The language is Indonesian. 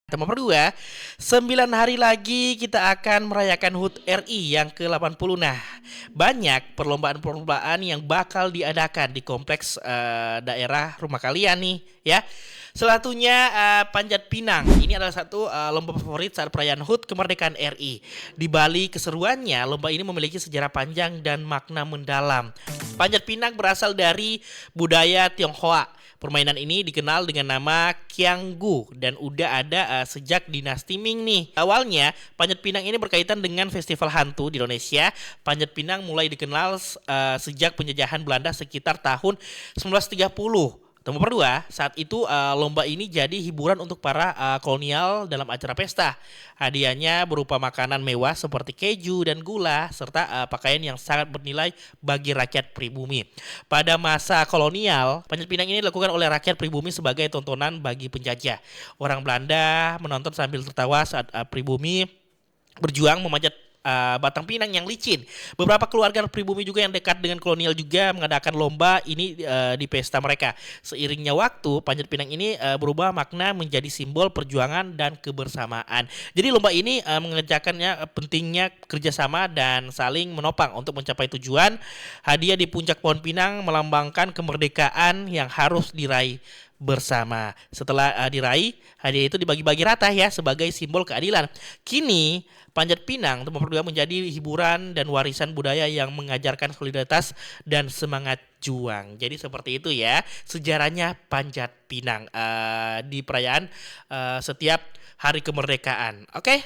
Tema kedua, 9 hari lagi kita akan merayakan HUT RI yang ke-80. Nah, banyak perlombaan-perlombaan yang bakal diadakan di kompleks daerah rumah kalian nih, ya. Salah satunya Panjat Pinang. Ini adalah satu lomba favorit saat perayaan HUT kemerdekaan RI. Di Bali keseruannya, lomba ini memiliki sejarah panjang dan makna mendalam. Panjat Pinang berasal dari budaya Tionghoa. Permainan ini dikenal dengan nama Kianggu dan udah ada sejak dinasti Ming nih. Awalnya, Panjat Pinang ini berkaitan dengan festival hantu di Indonesia. Panjat Pinang mulai dikenal sejak penjajahan Belanda sekitar tahun 1930. Nomor kedua, saat itu lomba ini jadi hiburan untuk para kolonial dalam acara pesta. Hadiahnya berupa makanan mewah seperti keju dan gula, serta pakaian yang sangat bernilai bagi rakyat pribumi. Pada masa kolonial, Panjat Pinang ini dilakukan oleh rakyat pribumi sebagai tontonan bagi penjajah. Orang Belanda menonton sambil tertawa saat pribumi berjuang memanjat batang pinang yang licin. Beberapa keluarga pribumi juga yang dekat dengan kolonial juga mengadakan lomba ini di pesta mereka. Seiringnya waktu, Panjat Pinang ini berubah makna menjadi simbol perjuangan dan kebersamaan. Jadi lomba ini mengerjakannya pentingnya kerjasama dan saling menopang untuk mencapai tujuan. Hadiah di puncak pohon pinang melambangkan kemerdekaan yang harus diraih bersama. Setelah diraih, hadiah itu dibagi-bagi rata ya sebagai simbol keadilan. Kini Panjat Pinang tempat kedua menjadi hiburan dan warisan budaya yang mengajarkan solidaritas dan semangat juang. Jadi seperti itu ya sejarahnya Panjat Pinang di perayaan setiap hari kemerdekaan. Oke?